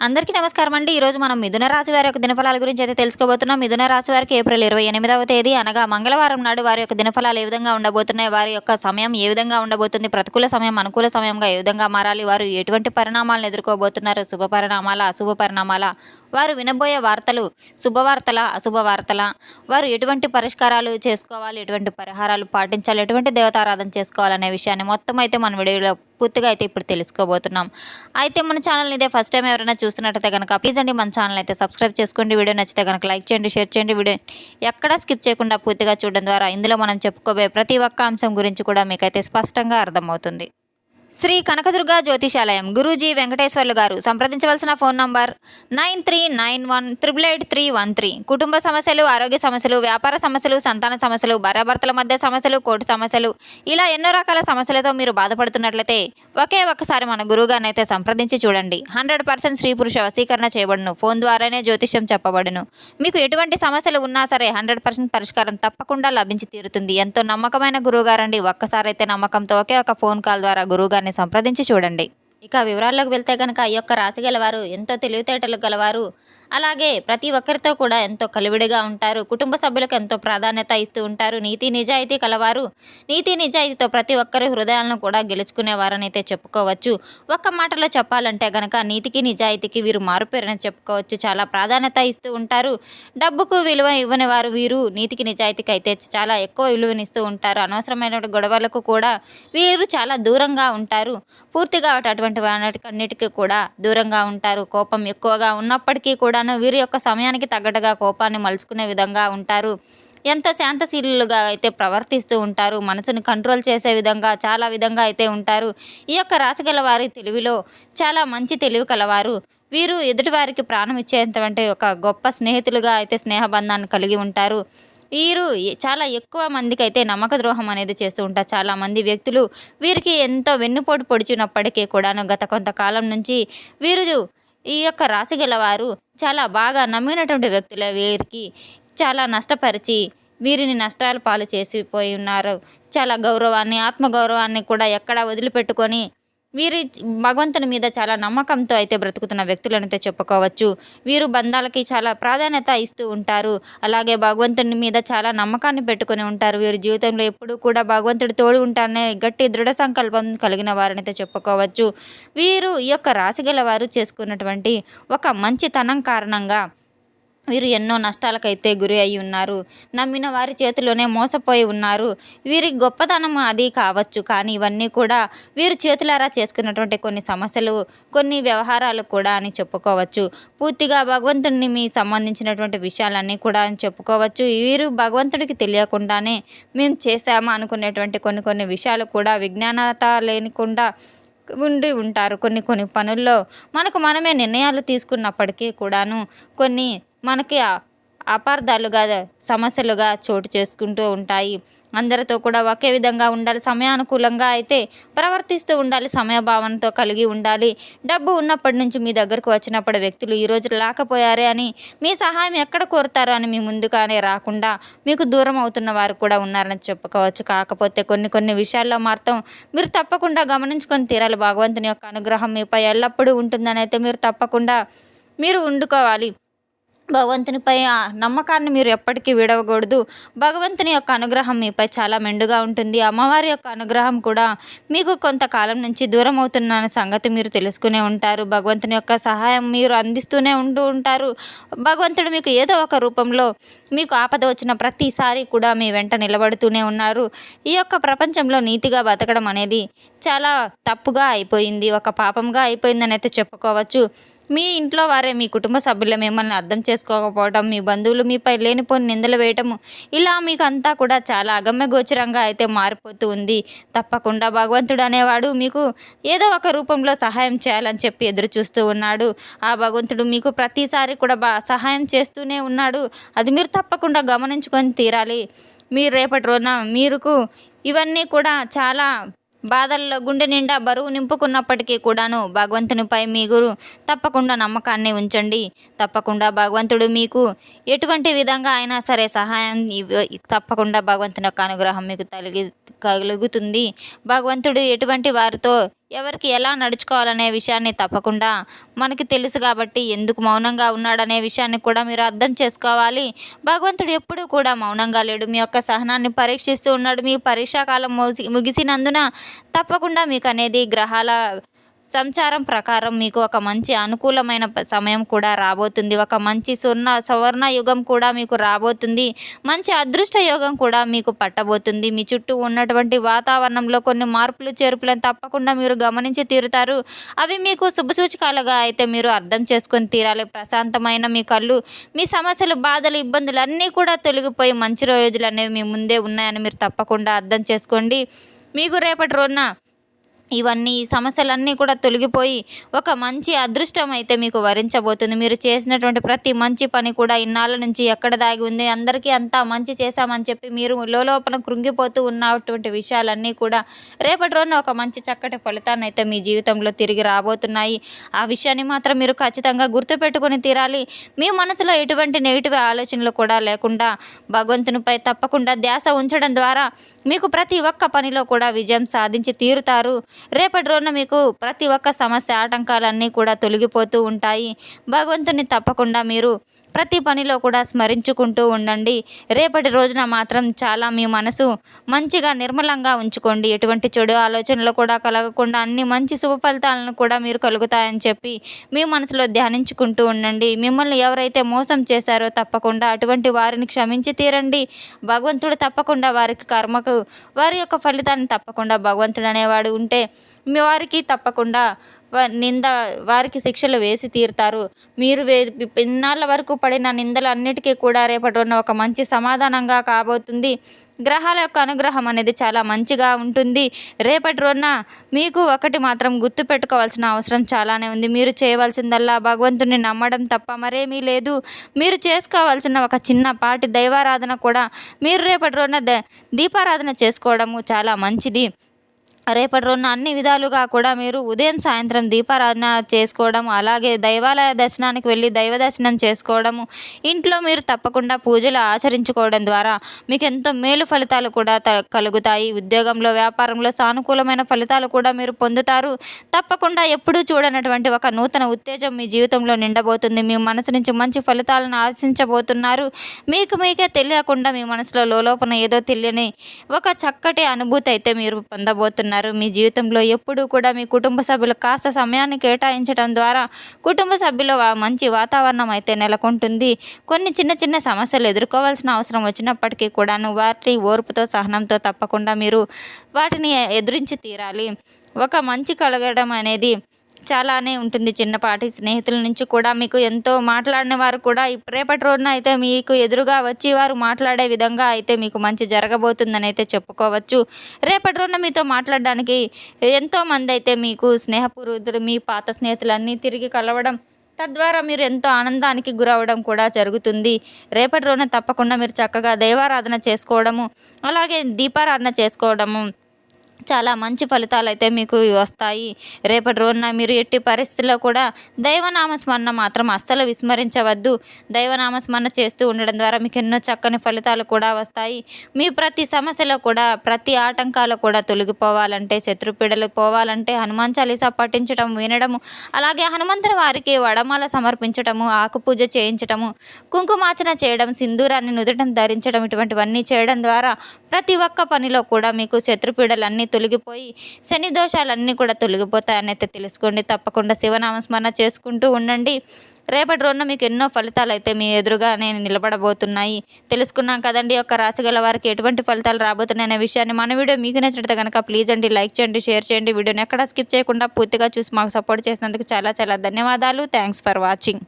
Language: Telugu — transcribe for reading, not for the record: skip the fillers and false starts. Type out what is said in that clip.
అందరికీ నమస్కారం అండి. ఈరోజు మనం మిథున రాశి వారి యొక్క దినఫలాల గురించి అయితే తెలుసుకోబోతున్నాం. మిథున రాశి వారికి ఏప్రిల్ 28వ తేదీ అనగా మంగళవారం నాడు వారి యొక్క దినఫలాలు ఏ విధంగా ఉండబోతున్నాయి, వారి యొక్క సమయం ఏ విధంగా ఉండబోతుంది, ప్రతికూల సమయం అనుకూల సమయంగా ఏ విధంగా మారాలి, వారు ఎటువంటి పరిణామాలను ఎదుర్కోబోతున్నారు, శుభ పరిణామాల అశుభ పరిణామాల, వారు వినబోయే వార్తలు శుభవార్తల అశుభ వార్తల, వారు ఎటువంటి పరిష్కారాలు చేసుకోవాలి, ఎటువంటి పరిహారాలు పాటించాలి, ఎటువంటి దేవతారాధన చేసుకోవాలనే విషయాన్ని మొత్తం అయితే మన వీడియోలో పూర్తిగా అయితే ఇప్పుడు తెలుసుకోబోతున్నాం. అయితే మన ఛానల్ని ఇదే ఫస్ట్ టైం ఎవరైనా చూస్తున్నట్టయితే కనుక ప్లీజ్ అండి మన ఛానల్ అయితే సబ్స్క్రైబ్ చేసుకోండి. వీడియో నచ్చితే కనుక లైక్ చేయండి, షేర్ చేయండి. వీడియో ఎక్కడా స్కిప్ చేయకుండా పూర్తిగా చూడడం ద్వారా ఇందులో మనం చెప్పుకోబోయే ప్రతి ఒక్క అంశం గురించి కూడా మీకైతే స్పష్టంగా అర్థమవుతుంది. శ్రీ కనకదుర్గ జ్యోతిషాలయం గురూజీ వెంకటేశ్వర్లు గారు. సంప్రదించవలసిన ఫోన్ నంబర్ 9391888313. కుటుంబ సమస్యలు, ఆరోగ్య సమస్యలు, వ్యాపార సమస్యలు, సంతాన సమస్యలు, భార్యాభర్తల మధ్య సమస్యలు, కోర్టు సమస్యలు, ఇలా ఎన్నో రకాల సమస్యలతో మీరు బాధపడుతున్నట్లయితే ఒకే ఒక్కసారి మన గురువుగారిని అయితే సంప్రదించి చూడండి. 100% స్త్రీ పురుష వశీకరణ చేయబడును. ఫోన్ ద్వారానే జ్యోతిష్యం చెప్పబడును. మీకు ఎటువంటి సమస్యలు ఉన్నా సరే 100% పరిష్కారం తప్పకుండా లభించి తీరుతుంది. ఎంతో నమ్మకమైన గురువుగారండి. ఒక్కసారి అయితే నమ్మకంతో ఒకే ఒక ఫోన్ కాల్ ద్వారా గురువుగారిని సంప్రదించి చూడండి. ఇక వివరాల్లోకి వెళ్తే కనుక ఈ యొక్క రాశి గలవారు ఎంతో తెలివితేటలు గలవారు, అలాగే ప్రతి ఒక్కరితో కూడా ఎంతో కలివిడిగా ఉంటారు. కుటుంబ సభ్యులకు ఎంతో ప్రాధాన్యత ఇస్తూ ఉంటారు. నీతి నిజాయితీ కలవారు. నీతి నిజాయితీతో ప్రతి ఒక్కరి హృదయాలను కూడా గెలుచుకునేవారని అయితే చెప్పుకోవచ్చు. ఒక్క మాటలో చెప్పాలంటే కనుక నీతికి నిజాయితీకి వీరు మారుపేరని చెప్పుకోవచ్చు. చాలా ప్రాధాన్యత ఇస్తూ ఉంటారు. డబ్బుకు విలువ ఇవ్వని వారు వీరు నీతికి నిజాయితీకి అయితే చాలా ఎక్కువ విలువనిస్తూ ఉంటారు. అనవసరమైన గొడవలకు కూడా వీరు చాలా దూరంగా ఉంటారు. పూర్తిగా అటువంటి వాటికన్నిటికీ కూడా దూరంగా ఉంటారు. కోపం ఎక్కువగా ఉన్నప్పటికీ కూడాను వీరి యొక్క సమయానికి తగ్గట్టుగా కోపాన్ని మలుచుకునే విధంగా ఉంటారు. ఎంతో శాంతశీలుగా అయితే ప్రవర్తిస్తూ ఉంటారు. మనసుని కంట్రోల్ చేసే విధంగా చాలా విధంగా అయితే ఉంటారు. ఈ యొక్క రాశి గల వారి తెలివిలో చాలా మంచి తెలివి కలవారు. వీరు ఎదుటివారికి ప్రాణం ఇచ్చేటువంటి ఒక గొప్ప స్నేహితులుగా అయితే స్నేహబంధాన్ని కలిగి ఉంటారు. వీరు చాలా ఎక్కువ మందికి అయితే నమ్మక ద్రోహం అనేది చేస్తూ ఉంటారు. చాలామంది వ్యక్తులు వీరికి ఎంతో వెన్నుపోటు పొడిచినప్పటికీ కూడాను గత కొంతకాలం నుంచి వీరు ఈ యొక్క రాశి గలవారు చాలా బాగా నమ్మినటువంటి వ్యక్తులే వీరికి చాలా నష్టపరిచి వీరిని నష్టాల పాలు చేసిపోయి ఉన్నారు. చాలా గౌరవాన్ని, ఆత్మగౌరవాన్ని కూడా ఎక్కడా వదిలిపెట్టుకొని వీరి భగవంతుని మీద చాలా నమ్మకంతో అయితే బ్రతుకుతున్న వ్యక్తులనైతే చెప్పుకోవచ్చు. వీరు బంధాలకి చాలా ప్రాధాన్యత ఇస్తూ ఉంటారు. అలాగే భగవంతుని మీద చాలా నమ్మకాన్ని పెట్టుకొని ఉంటారు. వీరి జీవితంలో ఎప్పుడూ కూడా భగవంతుడు తోడు ఉంటారనే గట్టి దృఢ సంకల్పం కలిగిన వారనైతే చెప్పుకోవచ్చు. వీరు ఈ యొక్క రాశి గల వారు చేసుకున్నటువంటి ఒక మంచితనం కారణంగా వీరు ఎన్నో నష్టాలకైతే గురి అయి ఉన్నారు. నమ్మిన వారి చేతిలోనే మోసపోయి ఉన్నారు. వీరి గొప్పతనం అది కావచ్చు, కానీ ఇవన్నీ కూడా వీరు చేతులారా చేసుకున్నటువంటి కొన్ని సమస్యలు, కొన్ని వ్యవహారాలు కూడా అని చెప్పుకోవచ్చు. పూర్తిగా భగవంతుడిని మీ సంబంధించినటువంటి విషయాలన్నీ కూడా అని చెప్పుకోవచ్చు. వీరు భగవంతుడికి తెలియకుండానే మేము చేశాము అనుకునేటువంటి కొన్ని విషయాలు కూడా విజ్ఞానత లేనికుండా ఉండి ఉంటారు. కొన్ని పనుల్లో మనకు మనమే నిర్ణయాలు తీసుకున్నప్పటికీ కూడాను కొన్ని మనకి అపార్థాలుగా సమస్యలుగా చోటు చేసుకుంటూ ఉంటాయి. అందరితో కూడా ఒకే విధంగా ఉండాలి, సమయానుకూలంగా అయితే ప్రవర్తిస్తూ ఉండాలి, సమయభావనతో కలిగి ఉండాలి. డబ్బు ఉన్నప్పటి నుంచి మీ దగ్గరకు వచ్చినప్పుడు వ్యక్తులు ఈరోజు లేకపోయారే అని మీ సహాయం ఎక్కడ కోరుతారో అని మీ ముందుగానే రాకుండా మీకు దూరం అవుతున్న వారు కూడా ఉన్నారని చెప్పుకోవచ్చు. కాకపోతే కొన్ని విషయాల్లో మాత్రం మీరు తప్పకుండా గమనించుకొని తీరాలి. భగవంతుని యొక్క అనుగ్రహం మీపై ఎల్లప్పుడూ ఉంటుందని అయితే మీరు తప్పకుండా ఉండుకోవాలి. భగవంతునిపై ఆ నమ్మకాన్ని మీరు ఎప్పటికీ విడవకూడదు. భగవంతుని యొక్క అనుగ్రహం మీపై చాలా మెండుగా ఉంటుంది. అమ్మవారి యొక్క అనుగ్రహం కూడా మీకు కొంతకాలం నుంచి దూరం అవుతున్న సంగతి మీరు తెలుసుకునే ఉంటారు. భగవంతుని యొక్క సహాయం మీరు అందిస్తూనే ఉంటూ ఉంటారు. భగవంతుడు మీకు ఏదో ఒక రూపంలో మీకు ఆపద వచ్చిన ప్రతిసారి కూడా మీ వెంట నిలబడుతూనే ఉన్నారు. ఈ యొక్క ప్రపంచంలో నీతిగా బతకడం అనేది చాలా తప్పుగా అయిపోయింది, ఒక పాపంగా అయిపోయిందని అయితే చెప్పుకోవచ్చు. మీ ఇంట్లో వారే, మీ కుటుంబ సభ్యులు మిమ్మల్ని అర్థం చేసుకోకపోవడం, మీ బంధువులు మీపై లేనిపోని నిందలు వేయటము, ఇలా మీకు అంతా కూడా చాలా అగమ్య గోచరంగా అయితే మారిపోతూ ఉంది. తప్పకుండా భగవంతుడు అనేవాడు మీకు ఏదో ఒక రూపంలో సహాయం చేయాలని చెప్పి ఎదురు చూస్తూ ఉన్నాడు. ఆ భగవంతుడు మీకు ప్రతిసారి కూడా సహాయం చేస్తూనే ఉన్నాడు. అది మీరు తప్పకుండా గమనించుకొని తీరాలి. మీరు రేపటి రోజున మీకు ఇవన్నీ కూడా చాలా బాధల్లో గుండె నిండా బరువు నింపుకున్నప్పటికీ కూడాను భగవంతునిపై మీరు తప్పకుండా నమ్మకాన్ని ఉంచండి. తప్పకుండా భగవంతుడు మీకు ఎటువంటి విధంగా అయినా సరే సహాయం తప్పకుండా భగవంతుని యొక్క అనుగ్రహం మీకు కలుగుతుంది. భగవంతుడు ఎటువంటి వారితో ఎవరికి ఎలా నడుచుకోవాలనే విషయాన్ని తప్పకుండా మనకి తెలుసు కాబట్టి ఎందుకు మౌనంగా ఉన్నాడనే విషయాన్ని కూడా మీరు అర్థం చేసుకోవాలి. భగవంతుడు ఎప్పుడూ కూడా మౌనంగా లేడు. మీ యొక్క సహనాన్ని పరీక్షిస్తూ ఉన్నాడు. మీ పరీక్షాకాలం ముగిసినందున తప్పకుండా మీకు అనేది గ్రహాల సంచారం ప్రకారం మీకు ఒక మంచి అనుకూలమైన సమయం కూడా రాబోతుంది. ఒక మంచి సువర్ణ యుగం కూడా మీకు రాబోతుంది. మంచి అదృష్ట యోగం కూడా మీకు పట్టబోతుంది. మీ చుట్టూ ఉన్నటువంటి వాతావరణంలో కొన్ని మార్పులు చేర్పులను తప్పకుండా మీరు గమనించి తీరుతారు. అవి మీకు శుభసూచకాలుగా అయితే మీరు అర్థం చేసుకొని తీరాలి. ప్రశాంతమైన మీ కళ్ళు, మీ సమస్యలు, బాధలు, ఇబ్బందులు అన్నీ కూడా తొలగిపోయి మంచి రోజులు అనేవి మీ ముందే ఉన్నాయని మీరు తప్పకుండా అర్థం చేసుకోండి. మీకు రేపటి రోజున ఈ సమస్యలన్నీ కూడా తొలగిపోయి ఒక మంచి అదృష్టం అయితే మీకు వరించబోతుంది. మీరు చేసినటువంటి ప్రతి మంచి పని కూడా ఇన్నాళ్ళ నుంచి ఎక్కడ దాగి ఉంది, అందరికీ అంతా మంచి చేశామని చెప్పి మీరు లోపల కృంగిపోతూ ఉన్నటువంటి విషయాలన్నీ కూడా రేపటి రోజున ఒక మంచి చక్కటి ఫలితాన్ని అయితే మీ జీవితంలో తిరిగి రాబోతున్నాయి. ఆ విషయాన్ని మాత్రం మీరు ఖచ్చితంగా గుర్తుపెట్టుకొని తీరాలి. మీ మనసులో ఎటువంటి నెగిటివ్ ఆలోచనలు కూడా లేకుండా భగవంతునిపై తప్పకుండా ధ్యాస ఉంచడం ద్వారా మీకు ప్రతి ఒక్క పనిలో కూడా విజయం సాధించి తీరుతారు. రేపటి రోజున మీకు ప్రతి ఒక్క సమస్య, ఆటంకాలన్నీ కూడా తొలగిపోతూ ఉంటాయి. భగవంతుని తప్పకుండా మీరు ప్రతి పనిలో కూడా స్మరించుకుంటూ ఉండండి. రేపటి రోజున మాత్రం చాలా మీ మనసు మంచిగా నిర్మలంగా ఉంచుకోండి. ఎటువంటి చెడు ఆలోచనలు కూడా కలగకుండా అన్ని మంచి శుభ ఫలితాలను కూడా మీరు కలుగుతాయని చెప్పి మీ మనసులో ధ్యానించుకుంటూ ఉండండి. మిమ్మల్ని ఎవరైతే మోసం చేశారో తప్పకుండా అటువంటి వారిని క్షమించి తీరండి. భగవంతుడు తప్పకుండా వారి యొక్క ఫలితాన్ని తప్పకుండా భగవంతుడు అనేవాడు ఉంటే మీ వారికి తప్పకుండా వారికి శిక్షలు వేసి తీరుతారు. మీరు ఇన్నాళ్ళ వరకు పడిన నిందలు అన్నిటికీ కూడా రేపటి రోజున ఒక మంచి సమాధానంగా కాబోతుంది. గ్రహాల యొక్క అనుగ్రహం అనేది చాలా మంచిగా ఉంటుంది. రేపటి రోజున మీకు ఒకటి మాత్రం గుర్తుపెట్టుకోవాల్సిన అవసరం చాలానే ఉంది. మీరు చేయవలసిందల్లా భగవంతుని నమ్మడం తప్ప మరేమీ లేదు. మీరు చేసుకోవాల్సిన ఒక చిన్నపాటి దైవారాధన కూడా మీరు రేపటి రోజున దీపారాధన చేసుకోవడము చాలా మంచిది. రేపటి రోజున అన్ని విధాలుగా కూడా మీరు ఉదయం సాయంత్రం దీపారాధన చేసుకోవడం, అలాగే దైవాలయ దర్శనానికి వెళ్ళి దైవ దర్శనం చేసుకోవడము, ఇంట్లో మీరు తప్పకుండా పూజలు ఆచరించుకోవడం ద్వారా మీకు ఎంతో మేలు ఫలితాలు కూడా కలుగుతాయి. ఉద్యోగంలో, వ్యాపారంలో సానుకూలమైన ఫలితాలు కూడా మీరు పొందుతారు. తప్పకుండా ఎప్పుడూ చూడనటువంటి ఒక నూతన ఉత్తేజం మీ జీవితంలో నిండబోతుంది. మీ మనసు నుంచి మంచి ఫలితాలను ఆశించబోతున్నారు. మీకే తెలియకుండా మీ మనసులో లోపల ఏదో తెలియని ఒక చక్కటి అనుభూతి అయితే మీరు పొందబోతున్నారు. మీ జీవితంలో ఎప్పుడూ కూడా మీ కుటుంబ సభ్యులు కాస్త సమయాన్ని కేటాయించడం ద్వారా కుటుంబ సభ్యుల మంచి వాతావరణం అయితే నెలకొంటుంది. కొన్ని చిన్న సమస్యలు ఎదుర్కోవాల్సిన అవసరం వచ్చినప్పటికీ కూడాను వాటిని ఓర్పుతో, సహనంతో తప్పకుండా మీరు వాటిని ఎదురించి తీరాలి. ఒక మంచి కలగడం అనేది చాలానే ఉంటుంది. చిన్నపాటి స్నేహితుల నుంచి కూడా మీకు ఎంతో మాట్లాడిన వారు కూడా రేపటి రోజున అయితే మీకు ఎదురుగా వచ్చి వారు మాట్లాడే విధంగా అయితే మీకు మంచి జరగబోతుందని అయితే చెప్పుకోవచ్చు. రేపటి రోజున మీతో మాట్లాడడానికి ఎంతోమంది అయితే మీకు స్నేహపూర్వకులు, మీ పాత స్నేహితులన్నీ తిరిగి కలవడం, తద్వారా మీరు ఎంతో ఆనందానికి గురవడం కూడా జరుగుతుంది. రేపటి రోజున తప్పకుండా మీరు చక్కగా దైవారాధన చేసుకోవడము, అలాగే దీపారాధన చేసుకోవడము చాలా మంచి ఫలితాలు అయితే మీకు వస్తాయి. రేపటి రోజున మీరు ఎట్టి పరిస్థితుల్లో కూడా దైవనామస్మరణ మాత్రం అస్సలు విస్మరించవద్దు. దైవనామస్మరణ చేస్తూ ఉండడం ద్వారా మీకు ఎన్నో చక్కని ఫలితాలు కూడా వస్తాయి. మీ ప్రతి సమస్యలో కూడా, ప్రతి ఆటంకాలు కూడా తొలగిపోవాలంటే, శత్రుపీడలు పోవాలంటే హనుమాన్ చాలీసా పఠించడం, వినడము, అలాగే హనుమంతుని వారికి వడమాల సమర్పించటము, ఆకుపూజ చేయించటము, కుంకుమార్చన చేయడం, సింధూరాన్ని నుదుటను ధరించడం, ఇటువంటివన్నీ చేయడం ద్వారా ప్రతి ఒక్క పనిలో కూడా మీకు శత్రుపీడలన్నీ తొలగిపోయి శని దోషాలన్నీ కూడా తొలగిపోతాయని అయితే తెలుసుకోండి. తప్పకుండా శివనామస్మరణ చేసుకుంటూ ఉండండి. రేపటి రోజున మీకు ఎన్నో ఫలితాలు అయితే మీ ఎదురుగానే నిలబడబోతున్నాయి. తెలుసుకున్నాం కదండి యొక్క రాశి గల వారికి ఎటువంటి ఫలితాలు రాబోతున్నాయి అనే విషయాన్ని. మన వీడియో మీకు నచ్చినట్లయితే కనుక ప్లీజ్ అండి లైక్ చేయండి, షేర్ చేయండి. వీడియోని ఎక్కడ స్కిప్ చేయకుండా పూర్తిగా చూసి మాకు సపోర్ట్ చేసినందుకు చాలా ధన్యవాదాలు. Thanks for watching.